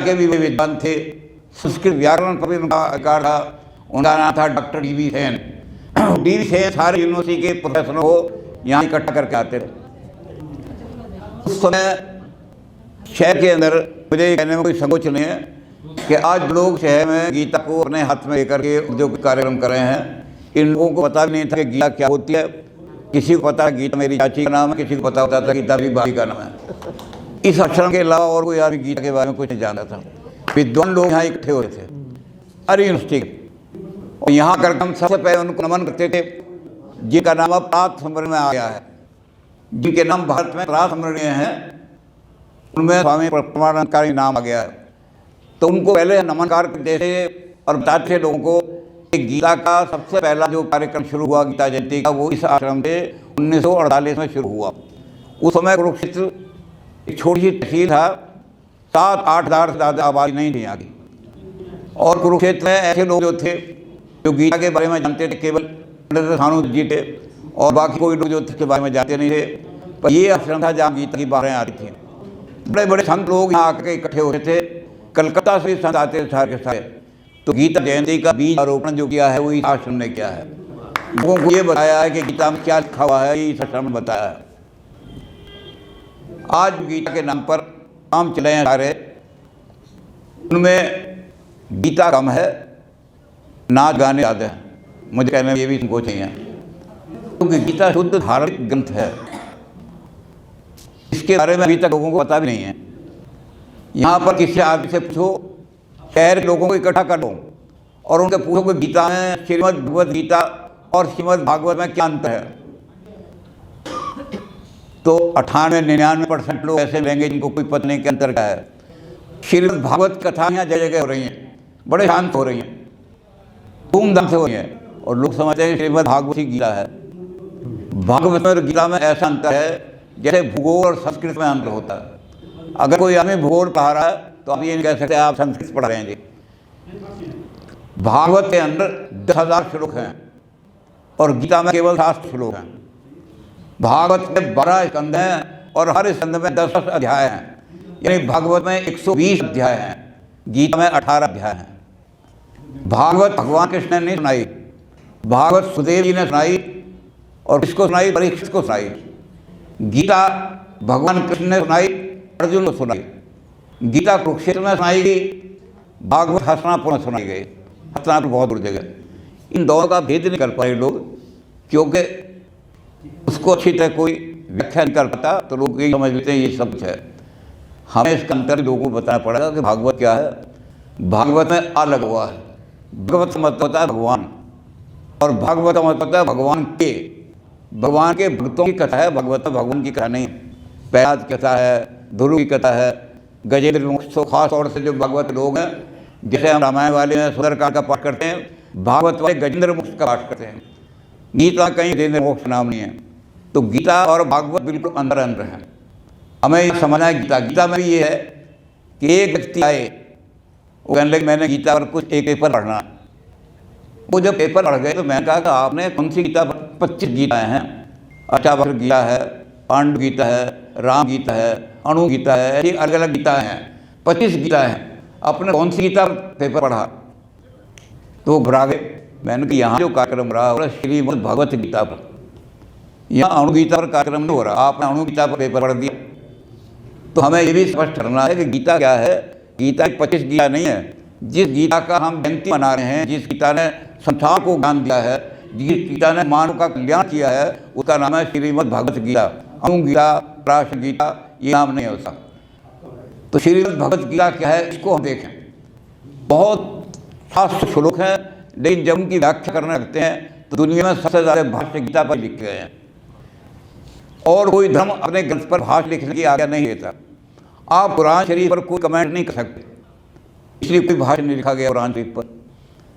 के भी वे विद्वान थे। संस्कृत व्याकरण पर भी उनका अधिकार था। उनका नाम था doctor DV. Sen. DV. Sen सारे यूनिवर्सिटी के प्रोफेसरों को यहाँ इकट्ठा करके आते थे। उस समय शहर के अंदर मुझे कहने में कोई संकोच नहीं है कि आज लोग शहर में गीता को अपने हाथ में लेकर के जो कार्यक्रम कर रहे हैं, इन लोगों को पता भी नहीं था कि गीता क्या होती है। किसी को पता गीता मेरी चाची का नाम है, किसी को पता होता था गीता मेरी भाभी का नाम है। इस आश्रम के अलावा और कोई आदमी गीता के बारे में कुछ नहीं जानता था। विद्वान लोग यहाँ इकट्ठे हो रहे थे अरे यूनिवर्सिटी के, और यहाँ कर हम सबसे पहले उनको नमन करते थे जिनका नाम अब प्रातस्मरण में आ गया है, जिनके नाम भारत में प्रातस्मरणीय हैं, उनमें स्वामी परमानंद का नाम आ गया है। तो उनको पहले नमनकार करते थे और बताते थे लोगों को कि गीता का सबसे पहला जो कार्यक्रम शुरू हुआ गीता जयंती का, वो इस आश्रम से 1948 में शुरू हुआ। उस समय कुरुक्षेत्र एक छोटी सी तहसील था, 7-8 हज़ार से ज़्यादा आबादी नहीं थी यहाँ की। और कुरुक्षेत्र में ऐसे लोग जो थे जो गीता के बारे में जानते थे केवल पंडित सानू जी थे, और बाकी कोई लोग जो इसके बारे में जानते नहीं थे। पर ये आश्रम था जहाँ गीता की बातें आती थी। बड़े बड़े संत लोग यहाँ आकर इकट्ठे होते थे, कलकत्ता से संत आते थे सारे के सारे। तो गीता जयंती का बीज आरोपण जो किया है वो इस आश्रम ने किया है। लोगों को ये बताया है कि गीता में क्या लिखा हुआ है, ये इस आश्रम ने बताया है। आज गीता के नाम पर काम चले हैं सारे, उनमें गीता कम है, नाच गाने ज़्यादा हैं। मुझे कहने में ये भी संकोच नहीं है, क्योंकि गीता शुद्ध धार्मिक ग्रंथ है। इसके बारे में अभी तक लोगों को पता भी नहीं है। यहाँ पर किसी आदमी से पूछो, शहर के लोगों को इकट्ठा कर दो और उनके पूछो कि गीता में श्रीमद् भगवद गीता और श्रीमद् भागवत में क्या अंतर है, तो 98-99% लोग ऐसे लेंगे जिनको कोई पता नहीं के अंतर क्या है। श्रीमद् भागवत कथा यहाँ जगह जगह हो रही हैं, बड़े शांत हो रही हैं, धूमधाम से हो रही हैं, और लोग समझते हैं श्रीमद् भागवत ही गीता है। भागवत और गीता में ऐसा अंतर है जैसे भूगोल और संस्कृत में अंतर होता है। अगर कोई आदमी भूगोल पढ़ा रहा है तो आप ये नहीं कह सकते आप संस्कृत पढ़ रहे हैं जी। भागवत के अंदर 10,000 श्लोक हैं और गीता में केवल 7 श्लोक हैं। भागवत में 12 स्कंद हैं और हर स्कंद में 10 अध्याय हैं, यानी भागवत में 120 अध्याय हैं, गीता में 18 अध्याय हैं। भागवत भगवान कृष्ण ने नहीं सुनाई, भागवत सुदेव जी ने सुनाई, और किसको सुनाई? परीक्षित को सुनाई। गीता भगवान कृष्ण ने सुनाई, अर्जुन को सुनाई। गीता कुरुक्षेत्र में सुनाई गई, भागवत हस्तिनापुर में सुनाई गई। हस्तिनापुर बहुत दूर जगह। इन दोनों का भेद नहीं कर पाए लोग, क्योंकि उसको अच्छी तरह कोई व्याख्या नहीं कर पाता, तो लोग यही समझ लेते हैं ये सब कुछ है। हमें इसका अंतर लोगों को बताना पड़ेगा कि भागवत क्या है। भागवत में अलग हुआ है। भागवत का मतलब होता है भगवान, और भागवत का मतलब होता है भगवान के भक्तों की कथा है। भागवत में भगवान की कथा नहीं, प्रहलाद की कथा है, ध्रुव की कथा है, गजेंद्र मुख। तो खास तौर से जो भागवत लोग हैं, जैसे हम रामायण वाले में सुंदरकांड का पाठ करते हैं, भागवत वाले गजेंद्र मुख का पाठ करते हैं। गीता कहीं गजेंद्र मुख नाम नहीं है। तो गीता और भागवत बिल्कुल अंदर अंदर हैं। हमें ये समझना है गीता में भी ये है कि एक व्यक्ति आए, वो कहने लगे मैंने गीता पर कुछ एक पेपर पढ़ना। वो जब पेपर पढ़ गए तो मैंने कहा कि आपने कौन सी गीता? 25 गीताएँ हैं। अष्टावक्र गीता है, पांडु गीता है, राम गीता है, अणु गीता है, ऐसी अलग अलग गीताएँ हैं, 25 गीताएँ हैं। आपने कौन सी गीता पेपर पढ़ा? तो वो घबरा गए। मैंने कहा यहाँ जो कार्यक्रम रहा हो रहा है श्रीमद् भगवत गीता पर, यहाँ अणु गीता पर कार्यक्रम नहीं हो रहा। आपने अणु गीता पर पेपर पढ़ दिया। तो हमें ये भी स्पष्ट करना है कि गीता क्या है। गीता 25 गीता नहीं है। जिस गीता का हम जयंती मना रहे हैं, जिस गीता ने संसार को ज्ञान दिया है, जिस गीता ने मानव का कल्याण किया है, उसका नाम है श्रीमद् भगवत गीता। अणु गीता, राष्ट्र गीता, ये नाम नहीं है उसका। तो श्रीमद् भगवत गीता क्या है, इसको हम देखें। बहुत शास्त्र श्लोक हैं, लेकिन जब उनकी व्याख्या करने लगते हैं तो दुनिया में सबसे ज़्यादा भाष्य गीता पर लिखे गए हैं, और कोई धर्म अपने ग्रंथ पर भाष्य लिखने की आज्ञा नहीं देता। आप कुरान शरीफ पर कोई कमेंट नहीं कर सकते, इसलिए कोई भाष्य नहीं लिखा गया कुरान शरीफ पर।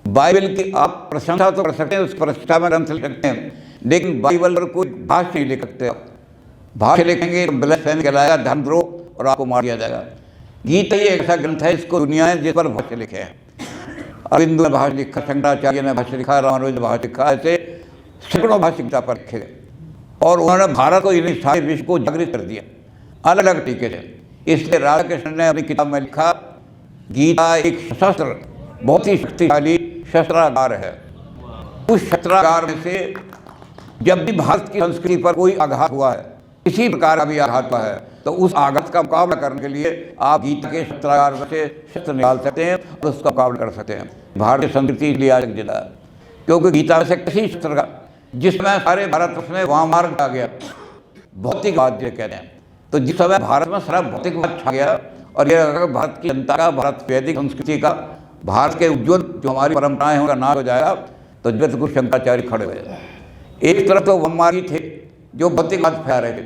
बाइबल की आप प्रशंसा तो कर सकते हैं, उस प्रतिष्ठा में ग्रंथ लिख सकते हैं, लेकिन बाइबल पर कोई भाष्य नहीं लिख सकते। भाष्य लिखेंगे तो ब्लैस्फेमी कहलाएगा, धर्मद्रोह, और आपको मार दिया जाएगा। गीता ही एक ऐसा ग्रंथ है इसको दुनिया है जिस पर भाष्य लिखे हैं। अरविंद ने भाष्य लिखा, शंकराचार्य ने भाष्य लिखा, रामानुज ने भाष्य लिखा, ऐसे सैकड़ों भाष्य गीता पर लिखे गए, और उन्होंने भारत को यानी सारे विश्व को जागृत कर दिया अलग अलग तरीके से। इसलिए राधा कृष्ण ने अपनी किताब में लिखा गीता एक शस्त्र, बहुत ही शक्तिशाली शस्त्रागार है। उस शस्त्रागार में से जब भी भारत की संस्कृति पर कोई आघात हुआ है, किसी प्रकार का भी आघात हुआ है, तो उस आघात का मुकाबला करने के लिए आप गीता के शस्त्रागार में से शस्त्र निकाल सकते हैं और उसका मुकाबला कर सकते हैं। भारतीय संस्कृति इसलिए आज जिला है क्योंकि गीता में से किसी शस्त्र का जिसमें सारे भारत में वामार्ग आ गया, भौतिकवाद जो कहते हैं, तो जिस समय भारत में सारा भौतिकवाद छा गया और यह भारत की जनता का, भारत वैदिक संस्कृति का, भारत के उज्ज्वल जो हमारी परंपराएं हैं उनका नाश हो जाएगा, तो जगत गुरु शंकराचार्य खड़े हुए। एक तरफ तो वाममार्गी थे जो भौतिकवाद फैला रहे थे,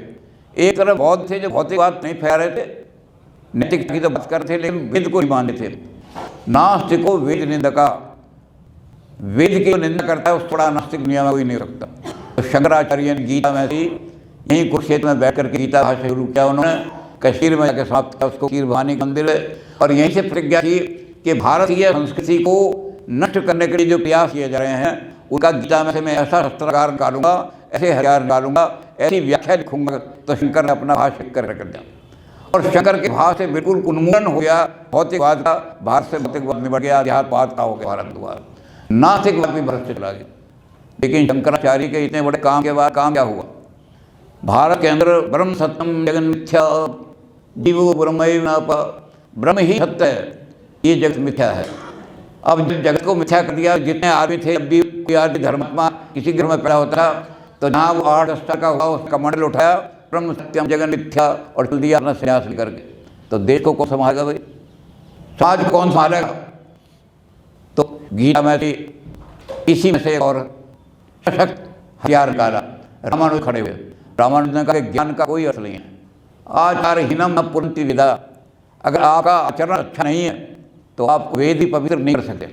एक तरफ बौद्ध थे जो भौतिकवाद नहीं फैला रहे थे, नैतिक की तो बात करते थे लेकिन वेद को नहीं मानते थे। नास्तिको वेद निंदका, वेद की निंदा करता है उस थोड़ा नास्तिक दुनिया में कोई नहीं हो सकता। तो शंकराचार्य ने गीता में थी, यहीं कुरुक्षेत्र में बैठ करके गीता भाषा शुरू किया उन्होंने, कश्मीर में जाकर समाप्त किया उसको, कीर भवानी का मंदिर है, और यहीं से प्रतिज्ञा की कि भारतीय संस्कृति को नष्ट करने के लिए जो प्रयास किए जा रहे हैं उनका गीता में से मैं ऐसा शस्त्रागार निकालूंगा, ऐसे हथियार निकालूंगा, ऐसी व्याख्या लिखूंगा। तो शंकर ने अपना भाष्य कर दिया और शंकर के भाव से बिल्कुल उन्मूलन हो गया भौतिकवाद का, भारत से भौतिकवाद निबट गया, अध्यात्मवाद का हो गया भारतवाद, नास्तिकवाद भी भारत से चला गया। लेकिन शंकराचार्य के इतने बड़े काम के बाद काम क्या हुआ? भारत के अंदर ब्रह्म सत्यम जगन मिथ्या, जीवो ब्रह्मैव न प, ब्रह्म ही सत्य है, ये जगत मिथ्या है। अब जब जगत को मिथ्या कर दिया, जितने आदमी थे, अब भी कोई आदमी धर्मात्मा किसी घर में पैदा होता तो जहाँ वो 8 स्तर का हुआ उसका मंडल उठाया, ब्रह्म सत्यम जगन मिथ्या, और चल दिया अपना संन्यास लेकर के। तो देश को कौन संभालेगा भाई? समाज कौन संभालेगा? तो गीता में इसी में से और सशक्त हथियार निकाला, रामानुज खड़े हुए। रामानुज ने कहा ज्ञान का कोई अर्थ नहीं है, आचारहीनम न पुनति विदा, अगर आपका आचरण अच्छा नहीं है तो आप वेद ही पवित्र नहीं कर सकते,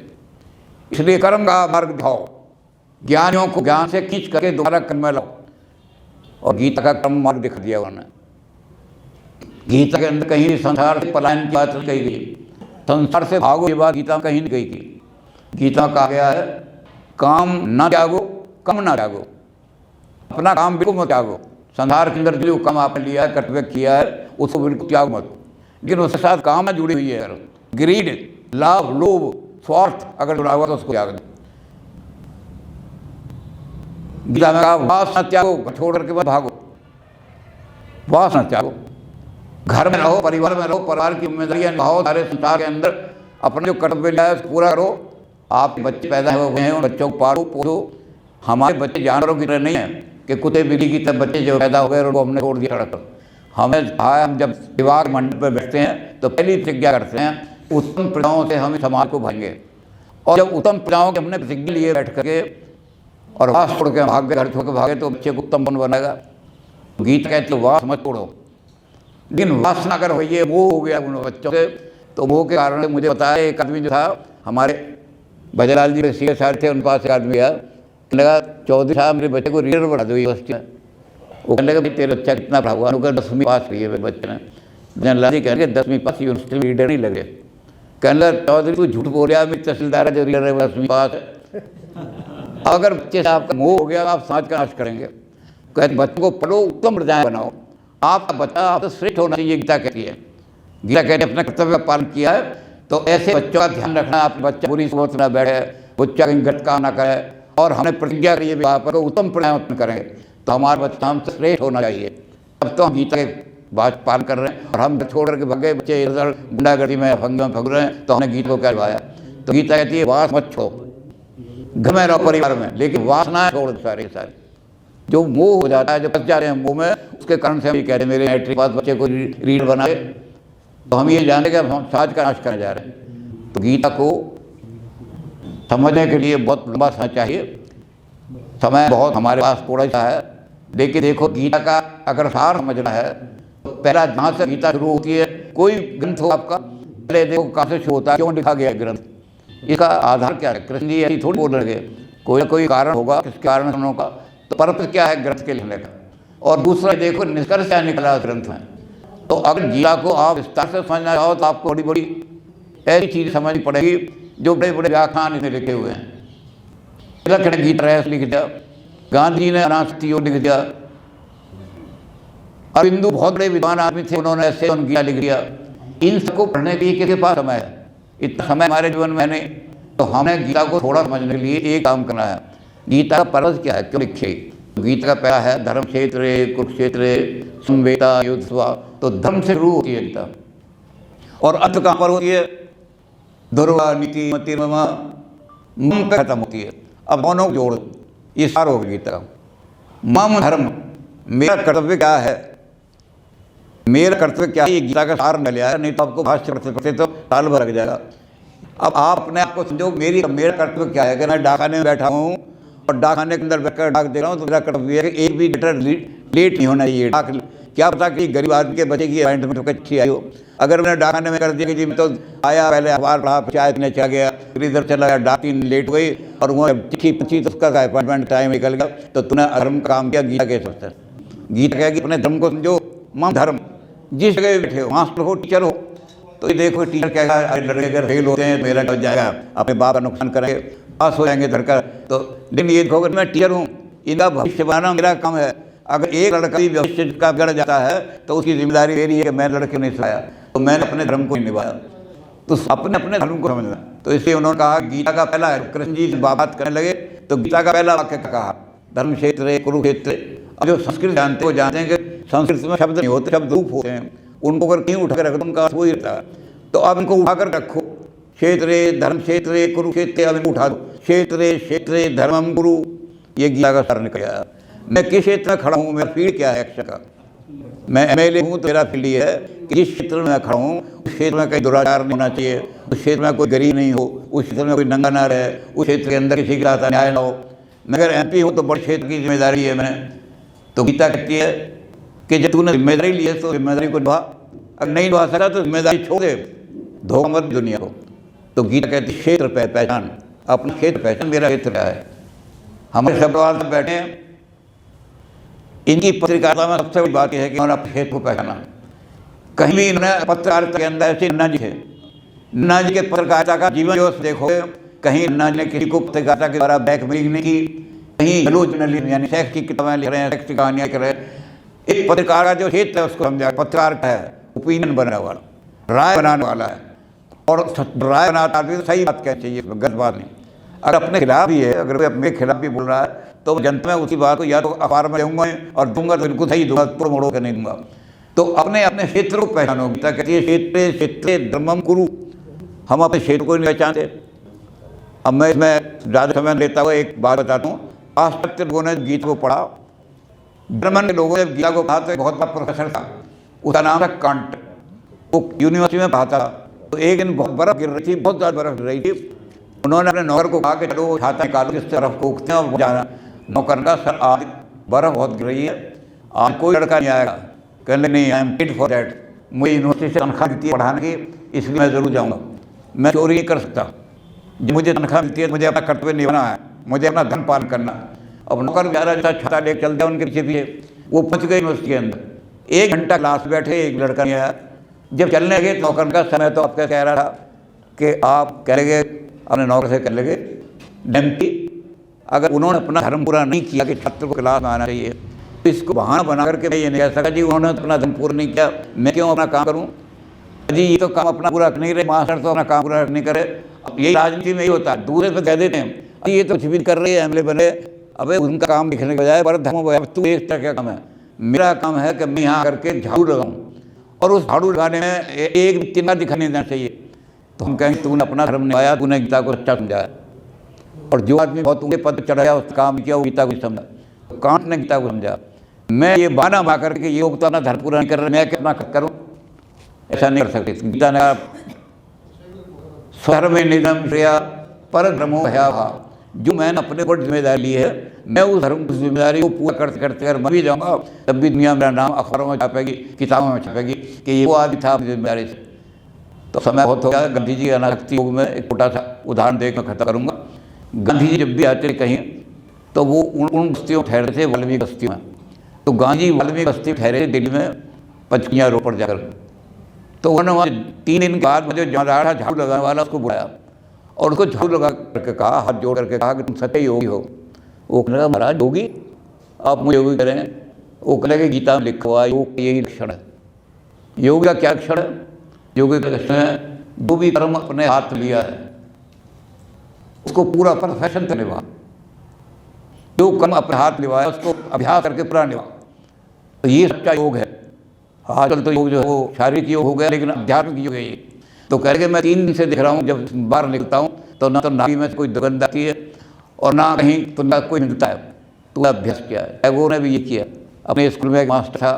इसलिए कर्म का मार्ग दिखाओ, ज्ञानियों को ज्ञान से खींच करके दोबारा कर्म में लाओ। और गीता का कर्म मार्ग दिखा दिया उन्होंने। गीता के अंदर कहीं संसार से पलायन की बात कही गई, संसार से भागो ये बात गीता में कहीं नहीं कही गई। गीता कहा गया है काम ना त्यागो, कम ना त्यागो, अपना काम बिल्कुल मत त्यागो, संसार के अंदर जो काम आपने लिया है, कर्तव्य किया है, उसको बिल्कुल त्याग मत, लेकिन उसके साथ काम में जुड़ी हुई है अगर ग्रीड, लाभ, लोभ, स्वार्थ अगर जुड़ा हुआ तो उसको त्याग दो। गीता में कहा वासना त्यागो, छोड़ करके मत भागो, वासना त्यागो, घर में रहो, परिवार में रहो, परिवार की जिम्मेदारियां निभाओ, सारे संसार के अंदर अपने जो कर्तव्य लिया है उसको पूरा करो। आप बच्चे पैदा हुए हैं, उन बच्चों को पालो पोसो। हमारे बच्चे जानवरों की तरह नहीं है कि कुत्ते बिल्ली की तरह बच्चे जो पैदा हो गए और वो हमने छोड़ दिया सड़क पर। हमें हम जब विवाह मंडप पर बैठते हैं तो पहली प्रतिज्ञा करते हैं उत्तम प्रजाओं से हम समाज को भाएंगे, और जब उत्तम प्रजाओं के हमने प्रतिज्ञा लिए बैठ करके और वास छोड़ के भाग गए, घर छोड़ के भागे, तो बच्चे को उत्तम बन बनेगा। गीता कहते वास मत छोड़ो, लेकिन वासना अगर भैया मोह हो गया उन बच्चों से, तो मोह के कारण मुझे पता है एक आदमी जो था हमारे भजलाल जी सी साहब थे, उनके पास एक आदमी गया, लगा चौधरी साहब मेरे बच्चे को रीडर बना दो यूनिवर्सिटी में। वो कहने लगा भाई तेरा बच्चा कितना पढ़ा हुआ? उनका 10वीं पास की है बच्चे ने। जनरल जी कहने 10वीं पास यूनिवर्सिटी में रीडर नहीं लगे। कहने लगा चौधरी तू झूठ बोल रहा, मेरी तहसीलदार है जो रीडर है 10वीं पास है। अगर बच्चे से आपका मोह हो गया आप समाज का नाश करेंगे। कहते बच्चों को पढ़ो, उत्तम प्रजाएं बनाओ, आपका बच्चा आपसे श्रेष्ठ होना चाहिए, गीता कहती है। गीता कहते अपना कर्तव्य का पालन किया है तो ऐसे बच्चों का ध्यान रखना, आपके बच्चा बुरी सोच ना बैठे, बच्चा कहीं गटका ना करे, और हमने प्रतिज्ञा करी है विवाह पर उत्तम प्रजाएं उत्पन्न करेंगे तो हमारा बच्चा हमसे श्रेष्ठ होना चाहिए। तब तो हम गीता के बात पालन कर रहे हैं, और हम छोड़ करके भगे बच्चे इधर गुंडागर्दी में भंग में भग रहे हैं, तो हमने गीता को क्या लवाया? तो गीता कहती है वास मत छोड़ो, घर में रहो परिवार में, लेकिन वासना छोड़ सारे सारे। जो मोह हो जाता है, जो फंस जा रहे हैं मोह में, उसके कारण से हम ये कह रहे हैं मेरे मैट्रिक पास बच्चे को रीड बनाए, तो हम ये जानते कि हम समाज का नाश करने जा रहे हैं। तो गीता को समझने के लिए बहुत लंबा समय चाहिए, समय बहुत हमारे पास थोड़ा सा है, लेकिन देखो गीता का अगर सार समझना है तो पहला जहाँ से गीता शुरू होती है, कोई ग्रंथ हो आपका, पहले देखो कहाँ से शुरू होता है, क्यों लिखा गया ग्रंथ, इसका आधार क्या है? कृष्ण जी ऐसी थोड़ी बोल रहे, कोई ना कोई कारण होगा, किस कारण का, तो पर्पस क्या है ग्रंथ के लिखने का, और दूसरा देखो निष्कर्ष क्या निकला ग्रंथ में। तो अगर गीता को आप विस्तार से समझना चाहो तो आपको बड़ी बड़ी ऐसी चीज़ें समझनी पड़ेगी जो बड़े बड़े व्याख्यान इसमें लिखे हुए हैं। लक्षण गीता रहस्य लिख दिया, गांधी जी ने अनासक्ति योग लिख दिया, अरविंदु बहुत बड़े विद्वान आदमी थे, उन्होंने ऐसे गीता लिख दिया। इन सबको पढ़ने के लिए किसके पास समय है? इतना समय हमारे जीवन में नहीं, तो हमें गीता को थोड़ा समझने के लिए एक काम करना है। गीता का पर्पस क्या है, क्यों लिखी? गीता का पहला है धर्म क्षेत्रे कुरुक्षेत्रे संवेता युद्धस्वा। तो धर्म से शुरू होती है गीता, और अंत कहाँ पर होती है? ध्रुवा नीति मति मम पे खत्म होती है। अब दोनों को जोड़, ये सार हो गीता का। मम धर्म, मेरा कर्तव्य क्या है, मेरा कर्तव्य क्या है, ये गीता का सार मिल आया। नहीं तो आपको भाष्य करते तो साल भर लग जाएगा। अब आप अपने आप को समझो, मेरा कर्तव्य क्या है। अगर मैं डाकखाने में बैठा हूँ और डाकखाने के अंदर बैठकर डाक दे रहा हूँ, तो मेरा कर्तव्य है कि एक भी लेटर लेट नहीं होना चाहिए। डाक क्या पता कि गरीब आदमी के बच्चे की अपॉइंटमेंट होकर अच्छी आई हो। अगर मैंने डाकखाने में कर दिया कि जी मैं तो आया, पहले अखबार पढ़ा, चाय पीने चला गया, फिर इधर चला गया, डाक तीन लेट हुई और वो चिट्ठी पची तो उसका अपॉइंटमेंट टाइम निकल गया, तो तूने अधर्म काम किया। गीता के सोचता है, गीता क्या कि अपने धर्म को समझो। मम धर्म, जिस जगह बैठे हो, मास्टर हो, टीचर हो, तो ये देखो टीचर क्या है, लड़के अगर फेल होते हैं तो मेरा हो जाएगा, अपने बाप का नुकसान करेंगे, पास हो जाएंगे धरकर। तो लेकिन ये देखो, अगर मैं टीचर हूँ, इनका भविष्य बनाना मेरा काम है। अगर एक लड़का भी भविष्य का बिगड़ जाता है तो उसकी जिम्मेदारी मेरी है कि मैं लड़के नहीं सिखाया, तो मैंने अपने धर्म को नहीं निभाया। तो अपने धर्म को समझना। तो इसलिए उन्होंने कहा, गीता का पहला, कृष्ण जी बात करने लगे तो गीता का पहला वाक्य कहा धर्म क्षेत्र कुरुक्षेत्र। अब जो संस्कृत जानते हैं वो जानते हैं कि संस्कृत में शब्द नहीं होते, शब्द रूप होते हैं। उनको अगर कहीं उठाकर रखो तो उनका अर्थ वही रहता है। तो अब इनको उठाकर रखो, क्षेत्रे धर्म क्षेत्रे कुरुक्षेत्र, अब इनको उठा दो, क्षेत्रे क्षेत्रे धर्मम कुरु। ये गीता का सार निकल आया। मैं किस क्षेत्र में खड़ा हूँ, मेरा फील्ड क्या है अक्षर का। मैं MLA हूँ तो मेरा फील्ड ये है कि जिस क्षेत्र में मैं खड़ा हूँ उस क्षेत्र में कहीं दुराचार नहीं होना चाहिए, उस क्षेत्र में कोई गरीब नहीं हो, उस क्षेत्र में कोई नंगा ना रहे, उस क्षेत्र के अंदर किसी के साथ अन्याय ना हो। मैं अगर MP हूँ तो बड़े क्षेत्र की जिम्मेदारी है मैंने। तो गीता कहती है कि जब तूने जिम्मेदारी ली है तो जिम्मेदारी को निभा, अगर नहीं निभा सका तो जिम्मेदारी छोड़ दे, धोखा मत दुनिया को। तो गीता कहती है क्षेत्र पहचान, अपना क्षेत्र पहचान, मेरा क्षेत्र क्या है। हमारे सभ्यवाद में बैठे हैं, इनकी पत्रकारिता में सबसे बड़ी बात यह है कि उन्होंने अपने क्षेत्र को पहचाना। कहीं भी इन्होंने पत्रकारिता के अंदर ऐसे नन्ना जी थे, नन्ना जी के पत्रकारिता का जीवन जो देखोगे, कहीं नन्ना जी ने किसी को पत्रकारिता के द्वारा बैकमेलिंग नहीं की, कहीं हेलो जर्नलिज्म यानी सेक्स की किताबें लिख रहे हैं, सेक्स की कहानियाँ कर रहे हैं। एक पत्रकार का जो क्षेत्र है उसको समझा, पत्रकार का है ओपिनियन बनाने वाला, राय बनाने वाला है, और राय बनाता आदमी तो सही बात कहनी चाहिए, गलत बात नहीं। अगर अपने खिलाफ भी है, अगर कोई अपने खिलाफ भी बोल रहा है तो जनता में उसी बात को या तो अखबार में दूंगा और दूंगा तो बिल्कुल सही दूंगा, तोड़ मोड़ो कर नहीं दूंगा। तो अपने अपने क्षेत्र को पहचानो। गीता कहती है क्षेत्रे क्षेत्रे धर्मम कुरु। हम अपने क्षेत्र को नहीं पहचानते। अब मैं इसमें ज़्यादा समय लेता हुआ एक बात बताता हूँ। पाश्चात्य लोगों ने गीता को पढ़ा, जर्मन के लोगों ने गीता को पढ़ा, तो एक बहुत बड़ा प्रोफेसर था, उसका नाम था कांट, वो यूनिवर्सिटी में पढ़ाता था। तो एक दिन बहुत बर्फ़ गिर रही थी, बहुत ज़्यादा बर्फ़ गिर रही थी। उन्होंने अपने नौकर को कहा कि चलो छाता निकालो, जिस तरफ को उगते हैं और जाना। नौकर का सर आज बर्फ़ बहुत गिर रही है, आज कोई लड़का नहीं आएगा। कहने नहीं, I am paid for that, मुझे यूनिवर्सिटी से तनख्वाह मिलती है पढ़ाने की, इसलिए मैं ज़रूर जाऊँगा, मैं चोरी नहीं कर सकता। जब मुझे तनख्वाह मिलती है तो मुझे अपना कर्तव्य निभाना है, मुझे अपना धर्म पालन करना। अब नौकर बेचारा जैसा छाता लेकर चल दिया उनके पीछे पीछे, वो पहुँच गए यूनिवर्सिटी के अंदर। 1 घंटा क्लास बैठे, एक लड़का नहीं आया। जब चलने लगे नौकर का समय तो आपका कह रहा था कि आप कह लगे अपने नौकर से कर लगे डैम्पी, अगर उन्होंने अपना धर्म पूरा नहीं किया कि छात्र को क्लास में आना चाहिए, तो इसको बहाना बना करके मैं ये नहीं कह सकता जी उन्होंने अपना धर्म पूरा नहीं किया, मैं क्यों अपना काम करूं। जी ये तो काम अपना पूरा नहीं रहे, मास्टर तो अपना काम पूरा नहीं करे। यही राजनीति में ही होता है, दूसरे पे कह देते हैं ये तो कुछ भी कर रही है, MLA बने, अबे उनका काम दिखने के बजाय पर धर्म तू एक तरह का काम है। मेरा काम है कि मैं यहाँ करके झाड़ू लगाऊँ, और उस झाड़ू लगाने में एक भी चिन्ह दिखाने देना चाहिए। तो हम कहेंगे तूने अपना धर्म निभाया, तूने गीता को अच्छा समझाया। और जो आदमी बहुत ऊंचे पद चढ़ाया, उस काम किया, वो गीता को समझा। तो कांट ने गीता को समझा। मैं ये बहाना बना करके ये लोग तो अपना धर्म पूरा नहीं कर रहे, मैं कितना करूँ, ऐसा नहीं कर सकते। गीता ने कहा स्वधर्म निधम श्रेया पर धर्मो भयावहा, जो मैंने अपने ऊपर जिम्मेदारी ली है, मैं उस धर्म की जिम्मेदारी को पूरा करते करते अगर मर भी जाऊँगा तब भी दुनिया मेरा नाम अखबारों में छापेगी, किताबों में छापेगी कि ये वो आदमी था अपनी जिम्मेदारी से। तो समय बहुत हो गया। गांधी जी अनासक्ति योग में एक छोटा सा उदाहरण देकर खत्म करूँगा। गांधी जी जब भी आते कहीं तो वो उन बस्तियों ठहरे थे, वाल्मीकि बस्तियों में। तो गांधी वाल्मीकि बस्ती ठहरे दिल्ली में 55 रोड पर जाकर। तो उन्होंने वहाँ 3 दिन के बाद मुझे जहाँ रहा झाड़ू लगाने वाला उसको बुलाया और उसको झाड़ू लगा करके कहा, हाथ जोड़ करके कहा कि तुम सच्चे योगी हो। वो कहने लगा महाराज योगी, आप मुझे योगी करें। वो कहने लगे गीता में लिखा हुआ योग यही लक्षण है। योगी का क्या लक्षण है? योगी का लक्षण है जो भी कर्म अपने हाथ लिया है उसको पूरा परफेक्शन से निभा। जो कर्म अपने हाथ निभाया उसको अभ्यास करके पूरा निभा। तो ये सच्चा योग है। आजकल तो योग जो है वो शारीरिक योग हो गया, लेकिन आध्यात्मिक योग है ये। तो कह के मैं 3 दिन से दिख रहा हूँ, जब बाहर निकलता हूँ तो ना तो नाभि में से कोई दुर्गंध आती है और ना कहीं तो ना कोई मिलता है। तो अभ्यास किया है। टैगोर ने भी ये किया। अपने स्कूल में एक मास्टर था,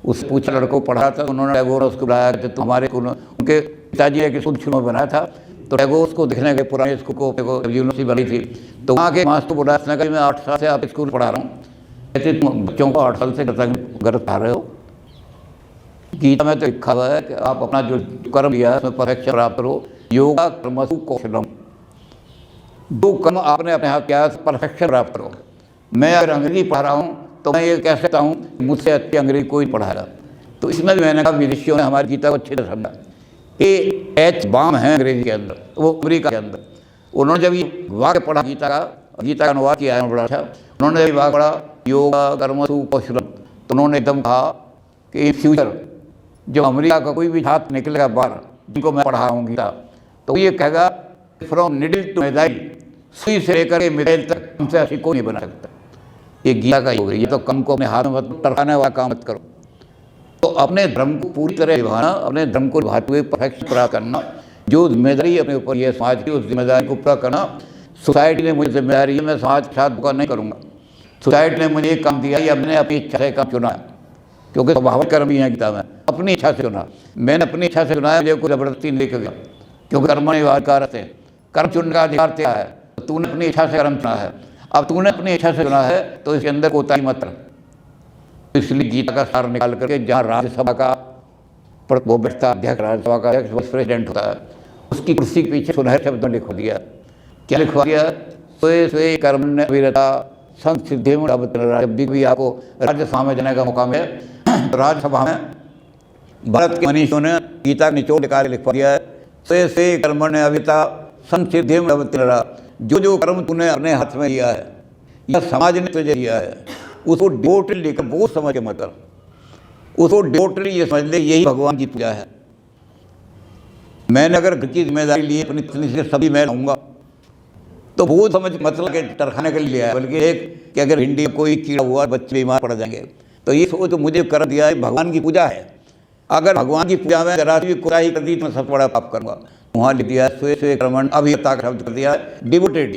उससे पूछा, लड़कों को पढ़ा था, उन्होंने टैगोर ने उसको बुलाया कि तुम हमारे स्कूल, उनके पिताजी एक स्कूल शुरू में बनाया था, तो टैगोर उसको दिखने गए पुराने स्कूल को, यूनिवर्सिटी बनी थी। तो वहाँ के मास्टर को बुलाया, उसने कहा मैं 8 साल से आप स्कूल पढ़ा रहा हूँ, कहते तुम बच्चों को 8 साल से गलत पढ़ा रहे हो। गीता में तो लिखा हुआ है कि आप अपना जो कर्म लिया है उसमें परफेक्शन प्राप्त करो। योगा कर्मसु कौशलम, जो कर्म आपने अपने हाथ किया है परफेक्शन प्राप्त करो। मैं अगर अंग्रेजी पढ़ा रहा हूँ तो मैं ये कह सकता हूँ मुझसे अच्छी अंग्रेजी कोई पढ़ाएगा। तो इसमें भी मैंने कहा विदेशियों ने हमारी गीता को अच्छे से समझा। A.H. बाम है अंग्रेजी के अंदर, वो अमेरिका के अंदर। उन्होंने जब ये वाक्य पढ़ा गीता का अनुवाद किया है बड़ा अच्छा, उन्होंने जब वाक्य पढ़ा योगा कर्मसु कौशलम, तो उन्होंने एकदम कहा कि इन फ्यूचर जो अमेरिका का कोई भी छात्र निकलेगा बाहर, जिनको मैं पढ़ा हूँ गीता, तो ये कहेगा फ्रॉम निडल टू मिसाइल, सुई से लेकर के मिसाइल तक हमसे ऐसी कोई नहीं बना सकता। ये गीता का योग है। ये तो कम को अपने हाथ में मत टरकाने वाला काम मत करो। तो अपने धर्म को पूरी तरह निभाना, अपने धर्म को निभाते हुए परफेक्शन पूरा करना, जो जिम्मेदारी अपने ऊपर ये समाज की, उस जिम्मेदारी को पूरा करना। सोसाइटी ने मुझे जिम्मेदारी है, मैं समाज के साथ धोखा नहीं करूँगा। सोसाइटी ने मुझे एक काम दिया या मैंने अपनी इच्छा से काम चुना है, क्योंकि स्वभाविक कर्म ही है गीता में, अपनी इच्छा से चुना। मैंने अपनी इच्छा से चुना है, मुझे कोई जबरदस्ती नहीं लेकर गया, क्योंकि कर्म अधिकार थे, कर्म चुनने का अधिकार क्या है। तो तूने अपनी इच्छा से कर्म चुना है, अब तूने अपनी इच्छा से चुना है तो इसके अंदर कोताही मत रख। इसलिए गीता का सार निकाल करके जहाँ राज्यसभा का वो बैठता अध्यक्ष, राज्यसभा का अध्यक्ष प्रेसिडेंट होता है, उसकी कुर्सी के पीछे सुनहरे शब्दों में लिखवा दिया। क्या लिखवा दिया? स्वे स्वे कर्मण्य विरता संसिद्धि में। जब भी आपको राज्यसभा में जाने का मौका मिले, राज्यसभा में भारत के मनीषियों ने गीता का निचोड़ निकाल लिखवा दिया है, स्वे स्वे कर्मण्य विरता संसिद्धि में। जो जो कर्म तूने अपने हाथ में लिया है या समाज ने तुझे लिया है, उसको डिवोटली लेकर, बहुत समझ के मत कर, उसको डिवोटली ये समझ ले यही भगवान की पूजा है। मैंने अगर घर की जिम्मेदारी ली अपनी पत्नी से सभी मैं लाऊंगा, तो बहुत समझ मतलब के टरखाने के लिए लिया है, बल्कि एक कि अगर भिंडी कोई कीड़ा हुआ बच्चे बीमार पड़ जाएंगे, तो ये सोच तो मुझे कर दिया है भगवान की पूजा है। अगर भगवान की पूजा में जरा भी कोताही कर दी तो मैं सब बड़ा पाप करूँगा। वहाँ लिख दिया स्वे स्वे कर्मण्य अभियता का शब्द कर दिया डिवोटेड,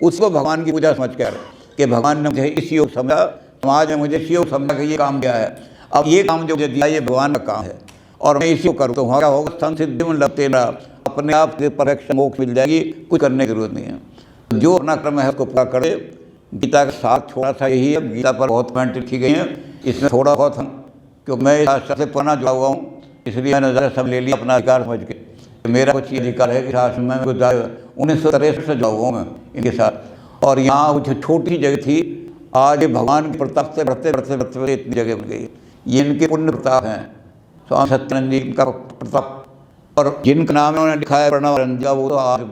उसको भगवान की पूजा समझ कर कि भगवान ने मुझे इस योग समझा, समाज में मुझे इस योग समझा कि ये काम दिया है, अब ये काम जो मुझे दिया ये भगवान का काम है और मैं इसी को करूँ, तो वहाँ क्या होगा? संसिद्धि में लगते ना अपने आप के परफेक्शन मोक्ष मिल जाएगी, कुछ करने की जरूरत नहीं है। जो अपना कर्म है उसको पूरा करे। गीता का साथ थोड़ा सा यही है, गीता पर बहुत पॉइंट लिखी गई हैं, इसमें थोड़ा बहुत हम, क्योंकि मैं शास्त्र से पुराना जुड़ा हुआ हूँ, इसलिए मैंने ज़रा सब ले लिया अपना अधिकार समझ के। मेरा कुछ ये अधिकार है कि शास्त्र में 1963 से जुड़ा हुआ हूँ मैं इनके साथ। और यहाँ वो जो छोटी जगह थी, आज भगवान के प्रताप से बढ़ते बढ़ते बढ़ते इतनी जगह बन गई। ये इनके पुण्य प्रताप हैं, स्वामी सत्यानंद जी का प्रताप। और जिनका नाम उन्होंने लिखा है प्रणवानंद, वो तो आज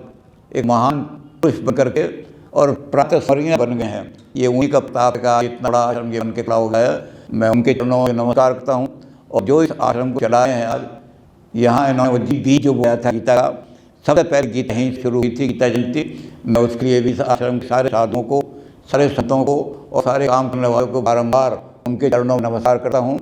एक महान पुरुष बन करके और प्रातस्मरणीय बन गए हैं। ये उन्हीं का प्रताप का इतना बड़ा आश्रम ये उनके खड़ा हो गया है। मैं उनके चरणों में नमस्कार करता हूँ। और जो इस आश्रम को चलाए हैं आज, यहाँ इन्होंने बीज जो बोया था गीता का, सबसे पहले गीता ही शुरू हुई थी, गीता जयंती। मैं उसके लिए भी आश्रम के सारे साधुओं को, सारे संतों को और सारे काम करने वालों को बारंबार उनके चरणों में नमस्कार करता हूँ।